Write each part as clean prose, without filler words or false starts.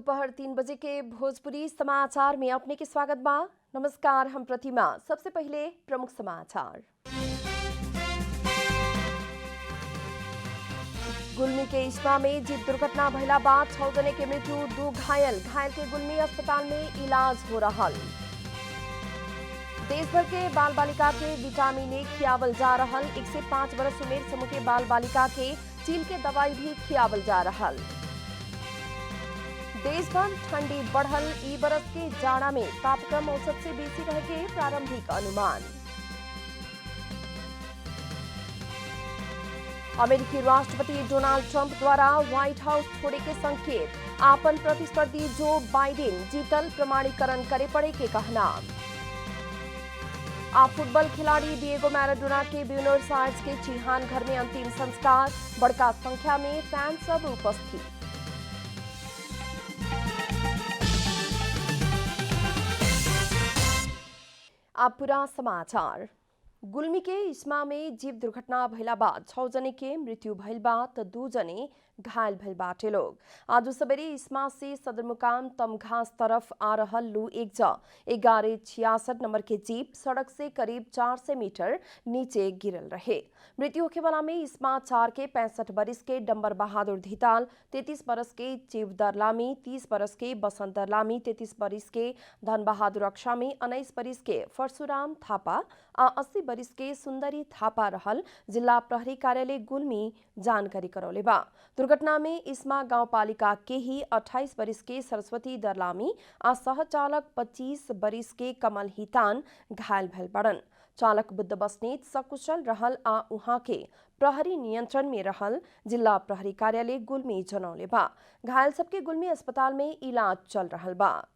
दोपहर 3 बजे के भोजपुरी समाचार में अपने के स्वागत बा। नमस्कार, हम प्रतिमा। सबसे पहले प्रमुख समाचार। गुल्मी के इस्मा में जीप दुर्घटना भइला बाद 6 जने के मृत्यु, 2 घायल के गुल्मी अस्पताल में इलाज हो रहा। देश भर के बाल बालिका के विटामिन ए खियावल जा रहा। 1 से 5 वर्ष उमेर समूह के बाल बालिका के चील के दवाई भी खियावल जा रहा। देश भर ठंडी बढ़ल, ई बरस के जाड़ा में तापक्रम औसत से बेसी रह के प्रारंभिक अनुमान। अमेरिकी राष्ट्रपति डोनाल्ड ट्रंप द्वारा व्हाइट हाउस छोड़े के संकेत, आपन प्रतिस्पर्धी जो बाइडेन जीतल प्रमाणीकरण करे पड़े के कहना। आप फुटबॉल खिलाड़ी डिएगो मैराडोना के ब्यूनस आयर्स के चिहान घर में अंतिम संस्कार, बड़का संख्या में फैन सब उपस्थित। अब पूरा समाचार। गुल्मी के इस्मा में जीप दुर्घटना भइला बाद 6 जने के मृत्यु भइल बा त 2 जने घायल भइल बाटे लोग। आज सवेरे इस्मा से सदरमुकाम तमघास तरफ आ रहल लू एक 1166 नंबर के जीप सड़क से करीब 400 मीटर नीचे गिरल रहे। मृत्यु होखे वाला में इस्मा 4 के 65 बरिस के डंबर बहादुर धिताल, 33 बरस के चिव दरलामी, 30 बरस के बसंत दरलामी, 33 बरिस के धन बहादुर अक्षामी, 19 बरिस के परशुराम थापा आ 80 बरिस के सुंदरी थापा रहल जिला प्रहरी कार्यालय गुल्मी जानकारी करौले बा। दुर्घटना में इस्मा गांवपालिका के ही 28 बरिस के सरस्वती दरलामी आ सहचालक 25 बरिस के कमल हितान घायल भइल बड़न। चालक बुद्ध बस्नेत सकुशल रहल आ उहाँ के प्रहरी नियंत्रण में रहल जिला प्रहरी कार्यालय गुल्मी जनौले बा। घायल सबके गुल्मी अस्पताल में इलाज चल रहल बा।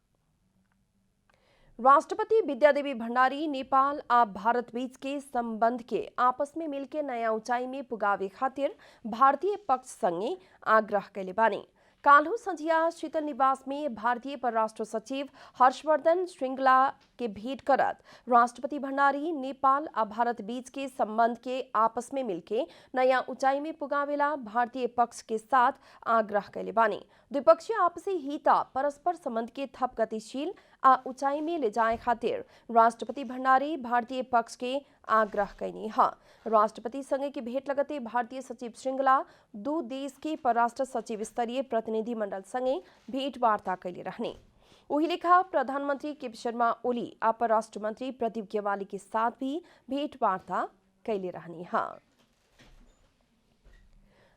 राष्ट्रपति विद्यादेवी भंडारी नेपाल आ भारत बीच के संबंध के आपस में मिलके नया ऊंचाई में पुगावे खातिर भारतीय पक्ष संगे आग्रह कैले बानी। काल्हू संझिया शीतल निवास में भारतीय परराष्ट्र सचिव हर्षवर्धन श्रृंगला के भेंट करत राष्ट्रपति भंडारी नेपाल आ भारत बीच के संबंध के आपस में मिलके नया ऊंचाई में पुगावेला भारतीय पक्ष के साथ आग्रह कैले बानी। द्विपक्षीय आपसी हित परस्पर संबंध के थप गतिशील आ ऊंचाई में ले जाए खातिर राष्ट्रपति भंडारी भारतीय पक्ष के आग्रह कैनी है। राष्ट्रपति संगे की भेंट लगते भारतीय सचिव श्रृंगला 2 देश के परराष्ट्र सचिव स्तरीय प्रतिनिधि मंडल संगे भेंट वार्ता कैले रहने। वही लेखा प्रधानमंत्री केपी शर्मा ओली आ परराष्ट्र मंत्री प्रदीप ग्यावाली के साथ भी भेंट वार्ता कैले रहनी है।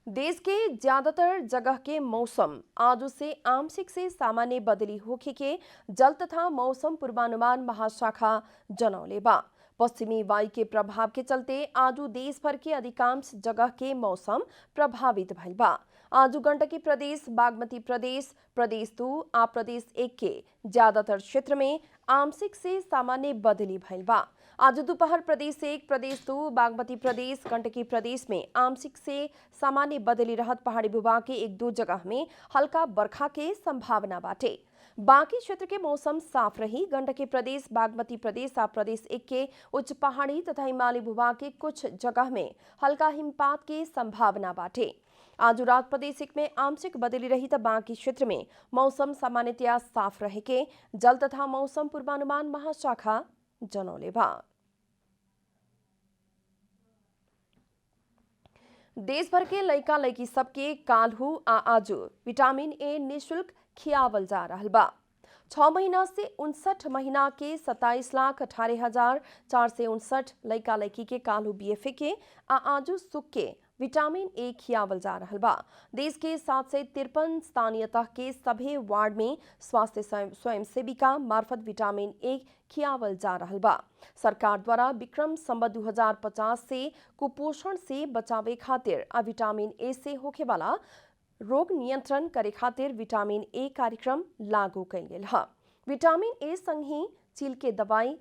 देश के ज्यादातर जगह के मौसम आज से आंशिक से सामान्य बदली होखे के जल तथा मौसम पूर्वानुमान महाशाखा जनौले बा। पश्चिमी वायु के प्रभाव के चलते आज देश भर के अधिकांश जगह के मौसम प्रभावित भइल बा। आज गंडकी प्रदेश, बागमती प्रदेश, प्रदेश 2 आ प्रदेश 1 के ज्यादातर क्षेत्र में आंशिक से सामान्य बदली भइल बा। आज दोपहर प्रदेश 1, प्रदेश 2, बागमती प्रदेश, गंडकी प्रदेश में आंशिक से सामान्य बदली रहत पहाड़ी भूभाग के 1-2 जगह में हल्का बरखा के संभावना बाटे। बाकी क्षेत्र के मौसम साफ रही। गंडकी प्रदेश, बागमती प्रदेश आ प्रदेश 1 के उच्च पहाड़ी तथा हिमालय भूभाग के कुछ जगह में हल्का हिमपात के संभावना बाटे। आज रात प्रदेश 1 में आंशिक बदली रही तो बाकी क्षेत्र में मौसम सामान्यतया साफ रहे के जल तथा मौसम पूर्वानुमान महाशाखा जनौले बा। देश भर के लइका लइकी सबके काल्हू आ आजू विटामिन ए निःशुल्क खियावल जा रहल बा। 6 महीना से 59 महीना के 27,18,459 लइका लइकी के काल्हू बीएफए के आ आजू सुख के विटामिन ए खियावल जा रहल बा। देश के 753 स्थानीय तह के सभी वार्ड में स्वास्थ्य स्वयं सेविका मार्फत विटामिन ए खियावल जा रहल बा। सरकार द्वारा विक्रम संवत 2050 से कुपोषण से बचावे खातिर आ विटामिन ए से होखे वाला रोग नियंत्रण करे खातिर विटामिन ए कार्यक्रम लागू कैल गेल है। विटामिन ए संगे चील के दवाई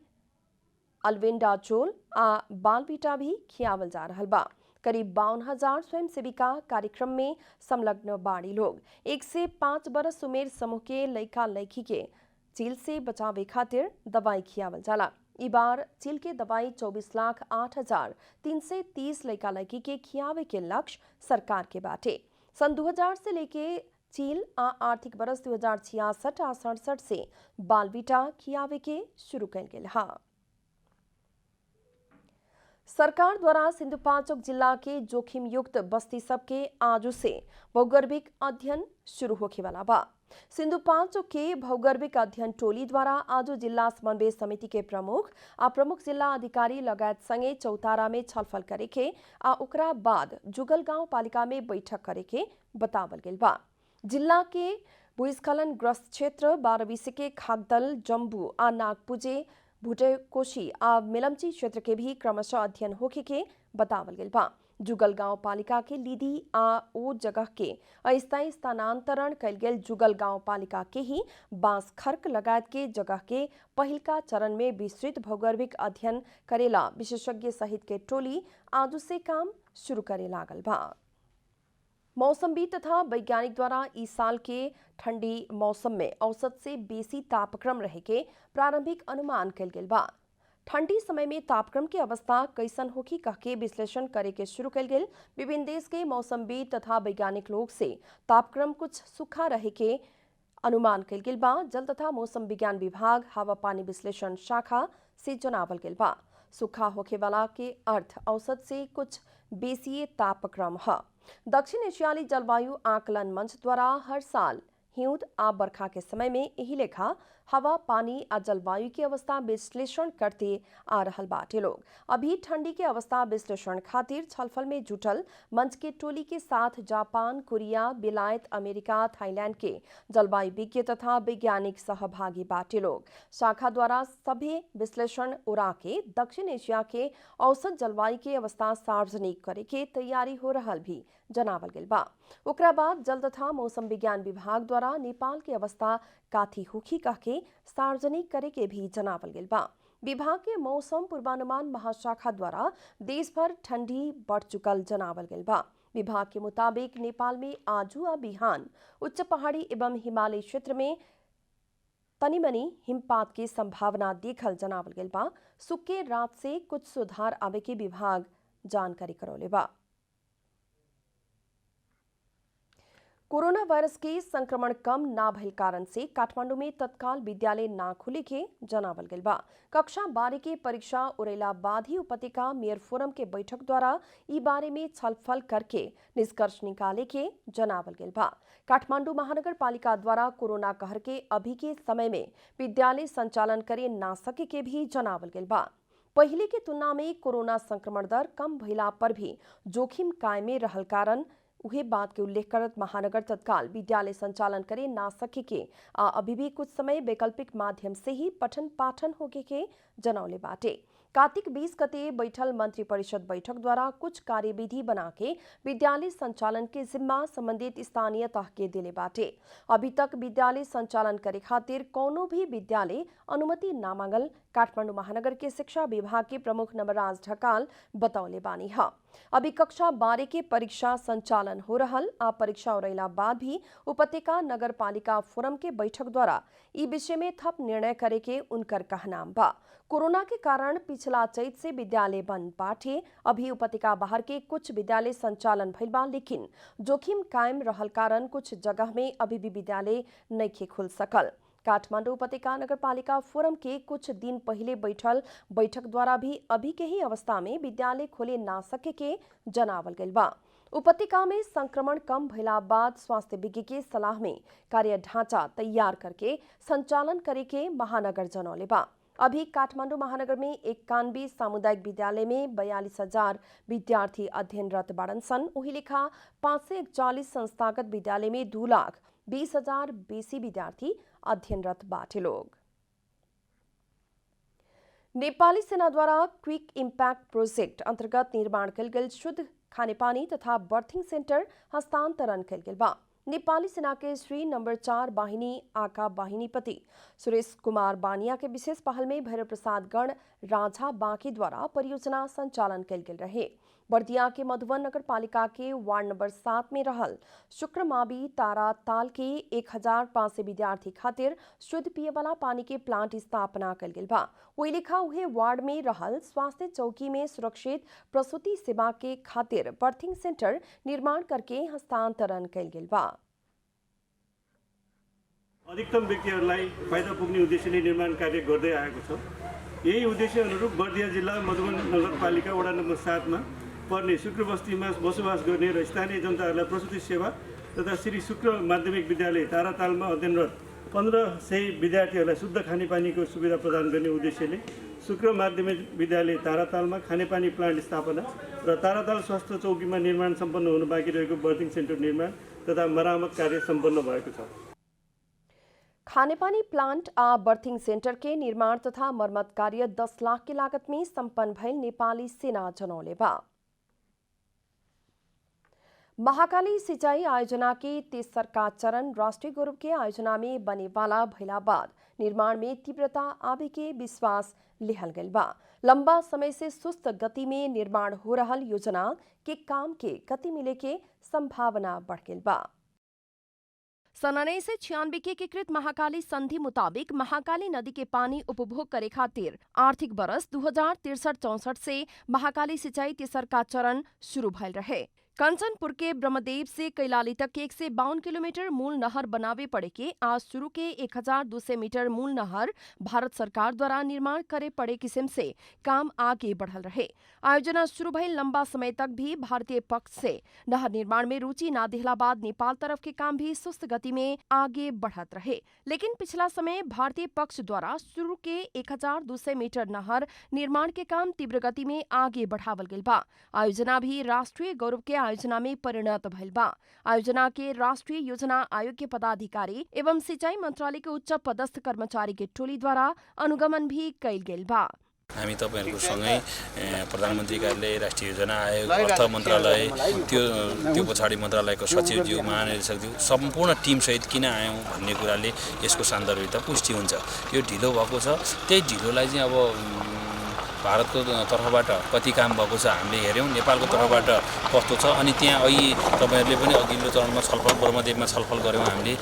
अल्बेंडाजोल आ बालबीटा भी खियावल जा रहल बा। करीब 52,000 स्वयं सेविका कार्यक्रम में संलग्न बाड़ी लोग। 1 से 5 बरस उमेर समूह के लइका लइकी के चील से बचावे खातिर दवाई खियावल जाला। ई बार चील के दवाई 24,08,330 लइका लइकी के खियावे के लक्ष्य सरकार के बाटे। सन 2000 से लेके चील आ आर्थिक वर्ष 2066 आ 67 से बालबीटा खियावे के शुरू कल गेल हा। सरकार द्वारा सिंधुपाल्चोक जिला के जोखिम युक्त बस्ती सबके आजू से भौगर्भिक अध्ययन शुरू होखे वाला बा। सिंधुपाल्चोक के भौगर्भिक अध्ययन टोली द्वारा आज जिला समन्वय समिति के प्रमुख आ प्रमुख जिला अधिकारी लगायत संगे चौतारा में छलफल करेके आ ओकरा बाद जुगल गांव पालिका में बैठक करेके बतावल गेल बा। जिला के भूस्खलन ग्रस्त क्षेत्र 12 के खागदल, जम्बू आ नागपुजे, भुटेकोशी आ मिलमची क्षेत्र के भी क्रमशः अध्ययन होखे के बतावल गेल बा। जुगल गांव पालिका के लीदी आ ओ जगह के अस्थायी स्थानांतरण कल गेल जुगल गांव पालिका के ही बांस खर्क लगायत के जगह के पहिलका चरण में विस्तृत भौगर्भिक अध्ययन करेला विशेषज्ञ सहित के टोली आज से काम शुरू करे लागल बा। मौसमविद तथा वैज्ञानिक द्वारा इस साल के ठंडी मौसम में औसत से बेसी तापक्रम रहे के प्रारंभिक अनुमान कल गेल बा। ठंडी समय में तापक्रम की अवस्था कैसन होखी कह के विश्लेषण करे के शुरू कल गेल। विभिन्न देश के मौसमविद तथा वैज्ञानिक लोग से तापक्रम कुछ सूखा रहे के अनुमान कल गेल बा। जल तथा मौसम विज्ञान विभाग हवा पानी विश्लेषण शाखा से जनावल गेल बा। सूखा होखे वाला के अर्थ औसत से कुछ बेसी तापक्रम है। दक्षिण एशियाली जलवायु आकलन मंच द्वारा हर साल हिउद आ बरखा के समय में यही लेखा हवा पानी आ जलवायु की अवस्था विश्लेषण करते आ रहल बाटे लोग। अभी ठंडी के अवस्था विश्लेषण खातिर छलफल में जुटल मंच के टोली के साथ जापान, कोरिया, बेलायत, अमेरिका, थाईलैंड के जलवायु विज्ञ तथा वैज्ञानिक सहभागी बाटे लोग। शाखा द्वारा सभी विश्लेषण उड़ा के दक्षिण एशिया के औसत जलवायु के अवस्था सार्वजनिक करे के तैयारी हो रहल भी जनावल गेल बा। ओकरा बाद जल तथा मौसम विज्ञान विभाग द्वारा नेपाल की अवस्था काथी होखी कह के सार्वजनिक करे के भी जनावल गेल बा। विभाग के मौसम पूर्वानुमान महाशाखा द्वारा देश भर ठंडी बढ़ चुकल जनावल गेल बा। विभाग के मुताबिक नेपाल में आजू आ बिहान उच्च पहाड़ी एवं हिमालयी क्षेत्र में तनिमनी हिमपात की संभावना देखल जनावल गेल बा। सुक्के रात से कुछ सुधार आवे के विभाग जानकारी करौले बा। कोरोना वायरस के संक्रमण कम ना भइल कारण से काठमांडू में तत्काल विद्यालय ना खुले के जनावल गेल बा। कक्षा 12 के परीक्षा उड़ेला बाद ही उपत्यका मेयर फोरम के बैठक द्वारा ई बारे में छलफल करके निष्कर्ष निकाले के जनावल गेल बा। काठमांडू महानगर पालिका द्वारा कोरोना कहर के अभी के समय में विद्यालय संचालन करे ना सके के भी जनावल गेल बा। पहले की तुलना में कोरोना संक्रमण दर कम भइला पर भी जोखिम कायमे रहल कारण उहे बात के उल्लेख करत महानगर तत्काल विद्यालय संचालन करे ना सके के अभी भी कुछ समय वैकल्पिक माध्यम से ही पठन पाठन होके के जनौले बाटे। कार्तिक 20 गते बैठल मंत्री परिषद बैठक द्वारा कुछ कार्यविधि बना के विद्यालय संचालन के जिम्मा संबंधित स्थानीय तह के दिले बाटे। अभी तक विद्यालय संचालन करे खातिर कोनो भी विद्यालय अनुमति ना मांगल काठमांडू महानगर के शिक्षा विभाग के प्रमुख नवराज ढकाल बतौले बानी है। अभी कक्षा 12 के परीक्षा संचालन हो रहल आ परीक्षा उड़ैला बाद भी उपत्यका नगर पालिका फोरम के बैठक द्वारा ई विषय में थप निर्णय करे के उनकर कहनाम बा। कोरोना के कारण पिछला चैत से विद्यालय बंद बाटे। अभी उपत्यका बाहर के कुछ विद्यालय संचालन भइल बा, लेकिन जोखिम कायम रहल कारण कुछ जगह में अभी भी विद्यालय नइखे खुल सकल। काठमांडू उपत्यका नगर पालिका फोरम के कुछ दिन पहले बैठल बैठक द्वारा भी अभी के ही अवस्था में विद्यालय खोले ना सके के जनावल गेल बा। उपत्यका में संक्रमण कम भइला बाद स्वास्थ्य विज्ञ के सलाह में कार्य ढांचा तैयार करके संचालन करे के महानगर जनौले बा। अभी काठमांडू महानगर में 91 सामुदायिक विद्यालय में 42,000 विद्यार्थी अध्ययनरत बाड़न सन। वही लेखा 541 संस्थागत विद्यालय में 2,20,000 बेसी विद्यार्थी अध्ययनरत बाटे लोग। नेपाली सेना द्वारा क्विक इम्पैक्ट प्रोजेक्ट अंतर्गत निर्माण कल गेल शुद्ध खाने पानी तथा बर्थिंग सेंटर हस्तांतरण कल गेल बा। नेपाली सेना के श्री नंबर 4 वाहिनी आका वाहिनीपति सुरेश कुमार बानिया के विशेष पहल में भैरव प्रसाद गण राझा बांकी द्वारा परियोजना संचालन कल गेल रहे। बर्दिया के मधुबन नगर पालिका के वार्ड नंबर 7 में रहल शुक्रमाबी तारा ताल के 1,500 विद्यार्थी खातिर शुद्ध पिए वाला पानी के प्लांट स्थापना कल गेल बा। वही लिखा उहे वार्ड में रहल स्वास्थ्य चौकी में सुरक्षित प्रसूति सेवा के खातिर बर्थिंग सेंटर निर्माण करके हस्तांतरण कल गेल बा। अधिकतम व्यक्तिहरूलाई फाइदा पुग्ने उद्देश्यले निर्माण कार्य गर्दै आएको छ। यही उद्देश्य अनुरूप बर्दिया जिल्ला मधुबन नगरपालिका वडा नम्बर 7 मा पर्ने शुक्र बस्तीमा बसोबास गर्ने र स्थानीय जनताहरूलाई प्रसूति सेवा तथा श्री शुक्र माध्यमिक विद्यालय तारातालमा अध्ययनरत 1500 विद्यार्थीहरूलाई शुद्ध खानेपानीको सुविधा प्रदान गर्ने उद्देश्यले शुक्र माध्यमिक विद्यालय तारातालमा खानेपानी प्लान्ट स्थापना र ताराताल स्वास्थ्य चौकीमा निर्माण सम्पन्न हुनु बाँकी रहेको बर्थिङ सेन्टर निर्माण तथा मरामत कार्य सम्पन्न भएको छ। खानेपानी प्लांट आ बर्थिंग सेंटर के निर्माण तथा मरम्मत कार्य 10 लाख की लागत में संपन्न भइल नेपाली सेना जनौले बा। महाकाली सिंचाई आयोजना के तेसरका चरण राष्ट्रीय गौरव के आयोजना में बने वाला भइला बाद निर्माण में तीव्रता आवे के विश्वास लिहल गइल बा। लंबा समय से सुस्त गति में निर्माण हो रहल योजना के काम के गति मिले के संभावना बढ़ गइल बा। सन 1996 के एकीकृत महाकाली संधि मुताबिक महाकाली नदी के पानी उपभोग करे खातिर आर्थिक बरस 2063-64 से महाकाली सिंचाई तेसरका चरण शुरू भइल रहे। कंचनपुर के ब्रह्मदेव से कैलाली तक 152 किलोमीटर मूल नहर बनावे पड़े के आज शुरू के 1200 मीटर मूल नहर भारत सरकार द्वारा निर्माण करे पड़े किस्म से काम आगे बढ़ल रहे। आयोजना शुरू भइल लंबा समय तक भी भारतीय पक्ष से नहर निर्माण में रुचि न दिहला बाद नेपाल तरफ के काम भी सुस्त गति में आगे बढ़त रहे। लेकिन पिछला समय भारतीय पक्ष द्वारा शुरू के 1200 मीटर नहर निर्माण के काम तीव्र गति में आगे बढ़ावल गइल बा। आयोजना भी राष्ट्रीय गौरव के आयोजना में परिणत भइल बा। आयोजना के राष्ट्रीय योजना आयोग के पदाधिकारी एवं सिंचाई मंत्रालय के उच्च पदस्थ कर्मचारी के टोली द्वारा अनुगमन भी कइल गेल बा। हामी तपाईहरुको सँगै प्रधानमन्त्री कार्यालय, राष्ट्रिय योजना आयोग, अर्थ मन्त्रालय, त्यो पछाडि मन्त्रालयको सचिवज्यू, महानिर्देशकज्यू सम्पूर्ण टिम सहित किन आयौं भन्ने कुराले यसको सान्दर्भिकता पुष्टि हुन्छ। यो ढिलो भएको छ, त्यही ढिलोलाई चाहिँ अब भारतको तर्फबाट कति काम भएको छ हामीले हेर्यौं, नेपालको तर्फबाट कस्तो छ अनि त्यहाँ अहिले तपाईहरुले पनि अघिल्लो चरणमा छलफल ब्रह्मदेवमा छलफल गर्यौं हामीले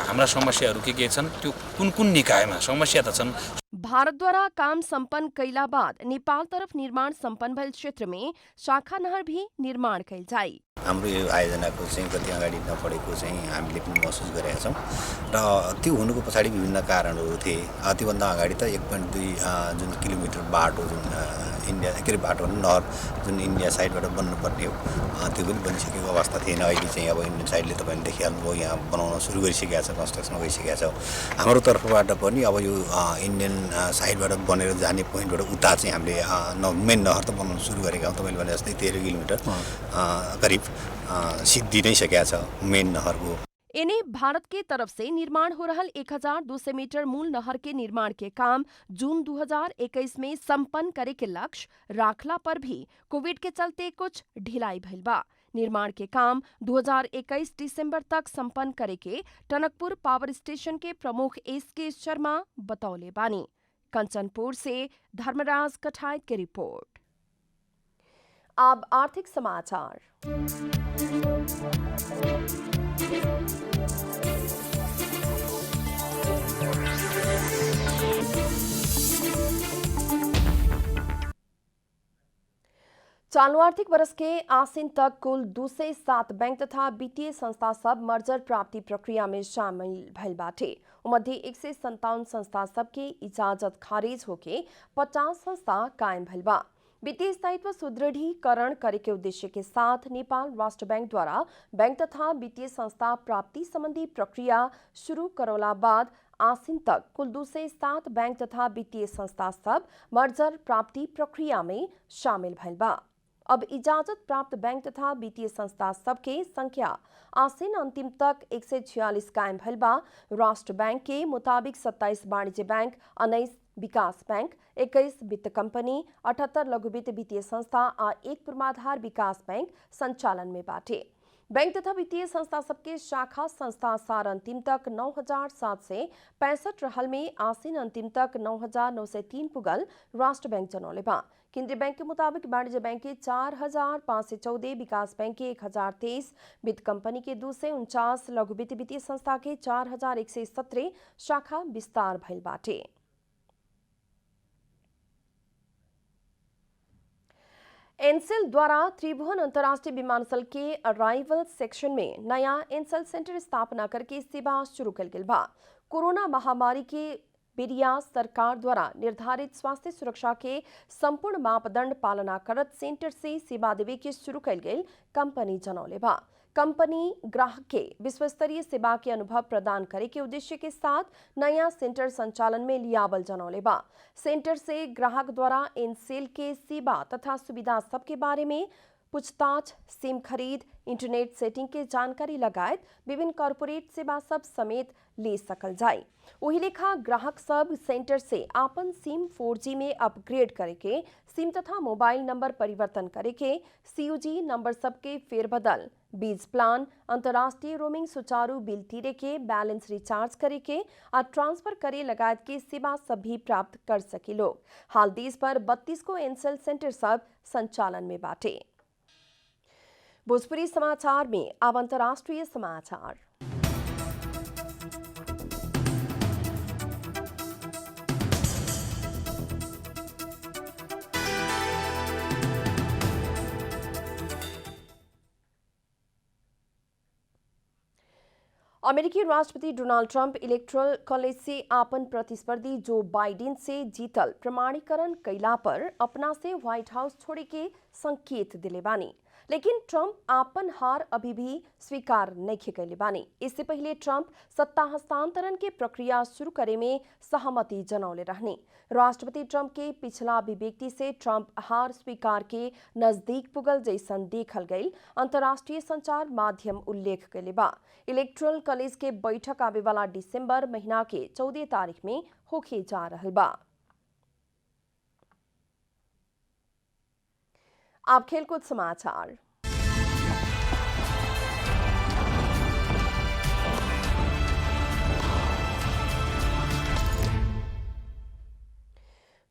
हाम्रा समस्याहरू के छन्, त्यो कुन निकायमा समस्या त छन्। भारत द्वारा काम संपन्न कैला बाद नेपाल तरफ निर्माण संपन्न भइल क्षेत्र में शाखा नहर भी निर्माण कैल जाई। हाम्रो यो आयोजनाको चाहिँ कति अगाडि नपढेको चाहिँ हामीले पनि महसुस गरेका छौँ र त्यो हुनुको पछाडि विभिन्न कारणहरू थिए। त्योभन्दा अगाडि त 1.2 जुन किलोमिटर बाटो जुन इन्डिया के अरे बाटो नहर जुन इन्डिया साइडबाट बन्नुपर्ने हो त्यो पनि बनिसकेको अवस्था थिएन। अहिले चाहिँ अब इन्डियन साइडले तपाईँले देखिहाल्नुभयो यहाँ बनाउन सुरु गरिसकेका छ, कन्स्ट्रक्सन भइसकेका छ। हाम्रो तर्फबाट पनि अब यो इन्डियन साइडबाट बनेर जाने पोइन्टबाट उता चाहिँ हामीले मेन नहर त बनाउन सुरु गरेका हौँ। तपाईँले भने जस्तै 13 किलोमिटर करिब सिद्धि नै सकेका छ मेन नहरको। इन्हें भारत के तरफ से निर्माण हो रहल 1200 मीटर मूल नहर के निर्माण के काम जून 2021 में संपन्न करे के लक्ष्य राखला पर भी कोविड के चलते कुछ ढिलाई भइल बा। निर्माण के काम 2021 दिसंबर तक संपन्न करे के टनकपुर पावर स्टेशन के प्रमुख एसके शर्मा बतौले बानी। कंचनपुर से धर्मराज कठायत की रिपोर्ट। अब आर्थिक समाचार। चालू आर्थिक वर्ष के आसिन तक कुल 207 बैंक तथा वित्तीय संस्था सब मर्जर प्राप्ति प्रक्रिया में शामिल भइल बाटे। उमध्ये 157 संस्था सब के इजाजत खारिज होके 50 संस्था कायम भइल बा। वित्तीय स्थायित्व सुदृढ़ीकरण करे के उद्देश्य के साथ नेपाल राष्ट्र बैंक द्वारा बैंक तथा वित्तीय संस्था प्राप्ति संबंधी प्रक्रिया शुरू करौला बाद आसिन तक कुल 207 बैंक तथा वित्तीय संस्था सब मर्जर प्राप्ति प्रक्रिया में शामिल भइल बा। अब इजाजत प्राप्त बैंक तथा वित्तीय संस्था सबके संख्या आसिन अंतिम तक 146 कायम भइल बा। राष्ट्र बैंक के मुताबिक 27 वाणिज्य बैंक, 19 विकास बैंक, 21 वित्त कंपनी, 78 लघु वित्त वित्तीय संस्था आ 1 पूर्वाधार विकास बैंक संचालन में बाटे। बैंक तथा वित्तीय संस्था सबके शाखा संस्था सार अंतिम तक 9,765 रहल में आसिन अंतिम तक 9,903 पुगल राष्ट्र बैंक जनौले बा। केंद्रीय बैंक के मुताबिक वाणिज्य बैंक के 4,514, विकास बैंक के 1,023, वित्त कंपनी के 249, लघु वित्त वित्तीय संस्था के 4,117 शाखा विस्तार भइल बाटे। एनसेल द्वारा त्रिभुवन अंतर्राष्ट्रीय विमानस्थल के अराइवल सेक्शन में नया एनसेल सेंटर स्थापना करके सेवा शुरू कल गेल बा। कोरोना महामारी के बेरिया सरकार द्वारा निर्धारित स्वास्थ्य सुरक्षा के संपूर्ण मापदंड पालना करत सेंटर से सेवा देवे के शुरू कल गई कंपनी जनौले बा। कंपनी ग्राहक के विश्वस्तरीय सेवा के अनुभव प्रदान करे के उद्देश्य के साथ नया सेंटर संचालन में लियावल जनौले बा। सेंटर से ग्राहक द्वारा इन सेल के सेवा तथा सुविधा सब के बारे में पूछताछ, सिम खरीद, इंटरनेट सेटिंग के जानकारी लगायत विभिन्न कॉर्पोरेट सेवा सब समेत ले सकल जाए। वही लेखा ग्राहक सब सेंटर से आपन सिम 4G में अपग्रेड करे के, सिम तथा मोबाइल नंबर परिवर्तन करे के, CUG नंबर सब के फेरबदल, बीज प्लान, अंतर्राष्ट्रीय रोमिंग सुचारू बिल तीरे के, बैलेंस रिचार्ज करे के और ट्रांसफर करे लगायत के सेवा सब भी प्राप्त कर सके लोग। हाल देश पर 32 को एनसेल सेंटर सब संचालन में बाटे। भोजपुरी समाचार में अब अंतर्राष्ट्रीय समाचार। अमेरिकी राष्ट्रपति डोनाल्ड ट्रंप इलेक्टोरल कॉलेज से आपन प्रतिस्पर्धी जो बाइडेन से जीतल प्रमाणीकरण कैला पर अपना से व्हाइट हाउस छोड़े के संकेत दिले बानी, लेकिन ट्रंप आपन हार अभी भी स्वीकार नहीं कैले बानी। इससे पहले ट्रंप सत्ता हस्तांतरण के प्रक्रिया शुरू करे में सहमति जनौले रहने। राष्ट्रपति ट्रंप के पिछला अभिव्यक्ति से ट्रंप हार स्वीकार के नजदीक पुगल जैसन देखल गई अंतर्राष्ट्रीय संचार माध्यम उल्लेख कैले बा। इलेक्टोरल कॉलेज के बैठक आवे वाला दिसंबर महीना के 14 तारीख में होके जा रहल बा। आप खेलकूद समाचार।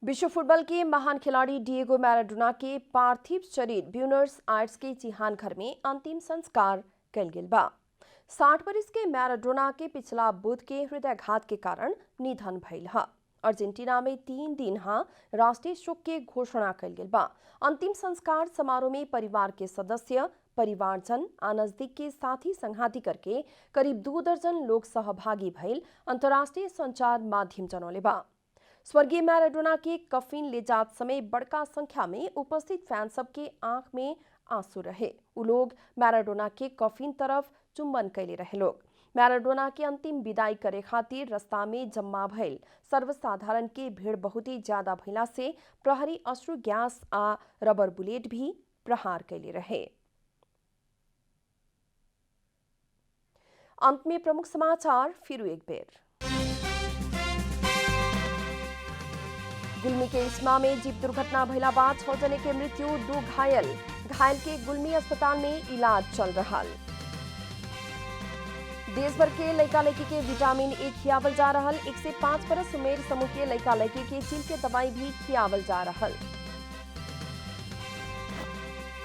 विश्व फुटबॉल के महान खिलाड़ी डिएगो मैराडोना के पार्थिव शरीर ब्यूनर्स आयर्स के चिहान घर में अंतिम संस्कार कल गेल बा। 60 वर्ष के मैराडोना के पिछला बुध के हृदयाघात के कारण निधन भइल हा। अर्जेंटीना में 3 दिन राष्ट्रीय शोक के घोषणा कल गेल बा। अंतिम संस्कार समारोह में परिवार के सदस्य, परिवारजन आ नजदीक के साथी संघाती करके करीब 2 दर्जन लोग सहभागी भइल अंतर्राष्ट्रीय संचार माध्यम जनौले बा। स्वर्गीय मैराडोना के कफिन ले जात समय बड़का संख्या में उपस्थित फैन सब के आंख में आंसू रहे। उ लोग मैराडोना के कफिन तरफ चुंबन कैले रहे लोग। मैराडोना के अंतिम विदाई करे खातिर रास्ता में जम्मा भइल सर्वसाधारण के भीड़ बहुत ही ज्यादा भइला से प्रहरी अश्रु गैस आ रबर बुलेट भी प्रहार कैले रहे। अंत में प्रमुख समाचार फिर एक बेर। गुल्मी के इस्मा में जीप दुर्घटना भइला बाद 6 जने के मृत्यु, 2 घायल के गुल्मी अस्पताल में इलाज चल रहा। देश भर के लड़का लड़की के विटामिन ए खियावल जा रहा। 1 से 5 बरस उमेर समूह के लड़का लड़की के चील के दवाई भी खियावल जा रहा।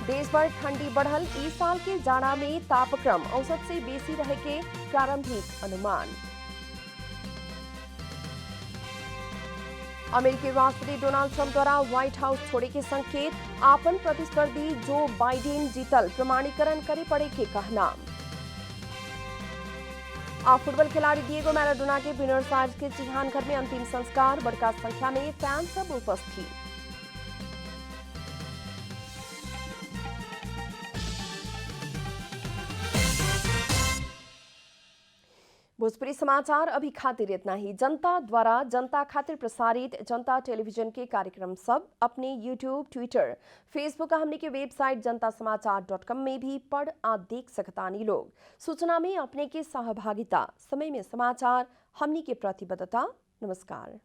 देश भर ठंडी बढ़ल, इस साल के जाड़ा में तापक्रम औसत से बेसी रहे के प्रारंभिक अनुमान। अमेरिकी राष्ट्रपति डोनाल्ड ट्रंप द्वारा व्हाइट हाउस छोड़े के संकेत, आपन प्रतिस्पर्धी जो बाइडेन जीतल प्रमाणीकरण करे पड़े के कहना। फुटबॉल खिलाड़ी डिएगो मैराडोना के ब्यूनर्स आयर्स के चिहान घर में अंतिम संस्कार, बड़का संख्या में फैन सब उपस्थित। भोजपुरी समाचार अभी खातिर इतना ही। जनता द्वारा जनता खातिर प्रसारित जनता टेलीविजन के कार्यक्रम सब अपने यूट्यूब, ट्विटर, फेसबुक हमने के वेबसाइट जनतासमाचार.com में भी पढ़ आ देख सकतानी लोग। सूचना में अपने के सहभागिता, समय में समाचार हमने के प्रतिबद्धता। नमस्कार।